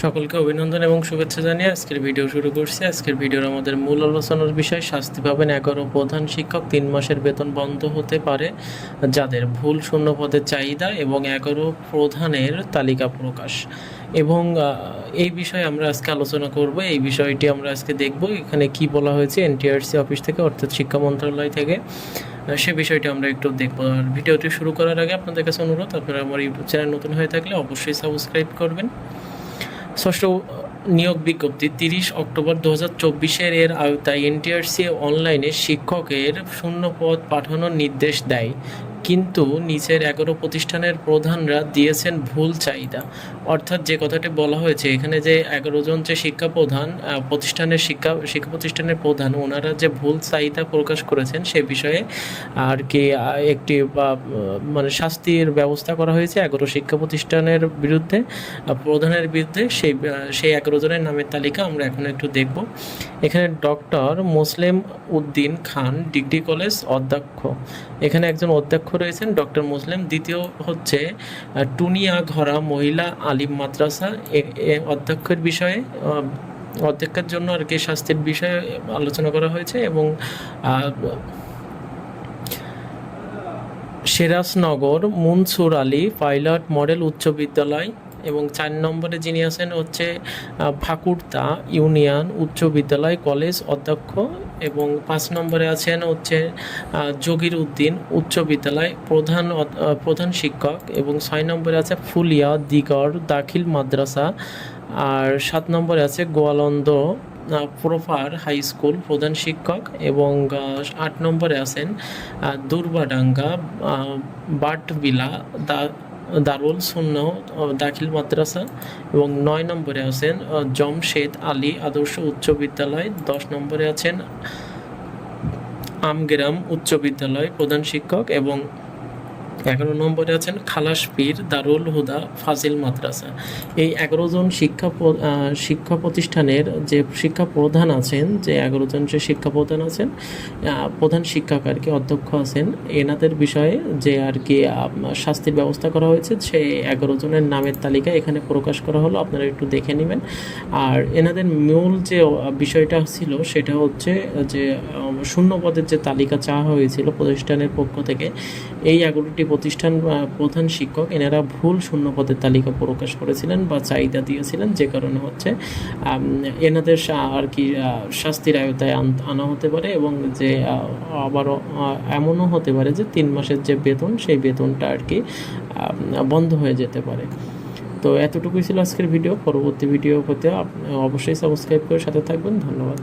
সকলকে অভিনন্দন এবং শুভেচ্ছা জানিয়ে আজকের ভিডিও শুরু করছি। আজকের ভিডিওর আমাদের মূল আলোচনার বিষয় শাস্তি পাবেন 11 প্রধান শিক্ষক, 3 মাসের বেতন বন্ধ হতে পারে যাদের, ভুল শূন্য পদের চাহিদা এবং 11 প্রধানের তালিকা প্রকাশ। এবং এই বিষয়ে আমরা আজকে আলোচনা করব। এই বিষয়টি আমরা আজকে দেখব এখানে কি বলা হয়েছে এনটিআরসি অফিস থেকে, অর্থাৎ শিক্ষা মন্ত্রণালয় থেকে। সে বিষয়টি আমরা একটু দেখব। আর ভিডিওটি শুরু করার আগে আপনাদের কাছে অনুরোধ, আপনারা আমার ইউটিউব চ্যানেল নতুন হয়ে থাকলে অবশ্যই সাবস্ক্রাইব করবেন। ষষ্ঠ নিয়োগ বিজ্ঞপ্তি 30 অক্টোবর 2024 এর আওতায় এনটিআরসি অনলাইনে শিক্ষকের শূন্য পদ পাঠানোর নির্দেশ দেয়, কিন্তু নিচের 11 প্রতিষ্ঠানের প্রধানরা দিয়েছেন ভুল চাহিদা। অর্থাৎ যে কথাটি বলা হয়েছে এখানে, যে 11 জন যে শিক্ষা প্রধান শিক্ষা প্রতিষ্ঠানের প্রধান, ওনারা যে ভুল চাহিদা প্রকাশ করেছেন সে বিষয়ে আর কি একটি মানে শাস্তির ব্যবস্থা করা হয়েছে 11 শিক্ষা প্রতিষ্ঠানের বিরুদ্ধে, প্রধানের বিরুদ্ধে। সেই 11 জনের নামের তালিকা আমরা এখন একটু দেখব। এখানে doctor Moslem Uddin Khan, degree college অধ্যক্ষ। এখানে একজন অধ্যক্ষ রয়েছেন ডক্টর মুসলিম। দ্বিতীয় হচ্ছে টুনিয়াঘরা মহিলা আলিম মাদ্রাসা, অধ্যক্ষের বিষয়ে, অধ্যক্ষের জন্য আর কি শাস্তির বিষয়ে আলোচনা করা হয়েছে। এবং সিরাজনগর মুনসুর আলী পাইলট মডেল উচ্চ বিদ্যালয়। এবং 4 নম্বরে যিনি আছেন হচ্ছে ফাকুরতা ইউনিয়ন উচ্চ বিদ্যালয় কলেজ অধ্যক্ষ। এবং 5 নম্বরে আছেন হচ্ছে জগির উদ্দিন উচ্চ বিদ্যালয় প্রধান শিক্ষক। এবং 6 নম্বরে আছে ফুলিয়া দিগর দাখিল মাদ্রাসা। আর 7 নম্বরে আছে গোয়ালন্দ প্রপার হাই স্কুল প্রধান শিক্ষক। এবং 8 নম্বরে আছেন দুর্বাডাঙ্গা বাটবিলা দারুল সুন্নাহ দাখিল মাদ্রাসা। এবং 9 নম্বরে আছেন জমশেদ আলী আদর্শ উচ্চ বিদ্যালয়। 10 নম্বরে আছেন আমগেরাম উচ্চ বিদ্যালয় প্রধান শিক্ষক। এবং 11 নম্বরে আছেন খালাসপীর দারুল হুদা ফাজিল মাদ্রাসা। এই 11 জন শিক্ষা প্রতিষ্ঠানের যে শিক্ষা প্রধান আছেন, যে 11 জন যে শিক্ষা প্রধান আছেন, প্রধান শিক্ষক আর কি অধ্যক্ষ আছেন, এনাদের বিষয়ে যে আর কি শাস্তির ব্যবস্থা করা হয়েছে, সেই 11 জনের নামের তালিকা এখানে প্রকাশ করা হলো, আপনারা একটু দেখে নেবেন। আর এনাদের মূল যে বিষয়টা ছিল সেটা হচ্ছে যে শূন্য পদের যে তালিকা চাওয়া হয়েছিল প্রতিষ্ঠানের পক্ষ থেকে, এই 11টি প্রতিষ্ঠান প্রধান শিক্ষক এনারা ভুল শূন্য পদের তালিকা প্রকাশ করেছিলেন বা চাহিদা দিয়েছিলেন, যে কারণে হচ্ছে এনাদের আর কি শাস্তির আওতায় আনা হতে পারে। এবং যে আবারও এমনও হতে পারে যে 3 মাসের যে বেতন, সেই বেতনটা আর কি বন্ধ হয়ে যেতে পারে। তো এতটুকুই ছিল আজকের ভিডিও। পরবর্তী ভিডিও হতে অবশ্যই সাবস্ক্রাইব করে সাথে থাকবেন। ধন্যবাদ।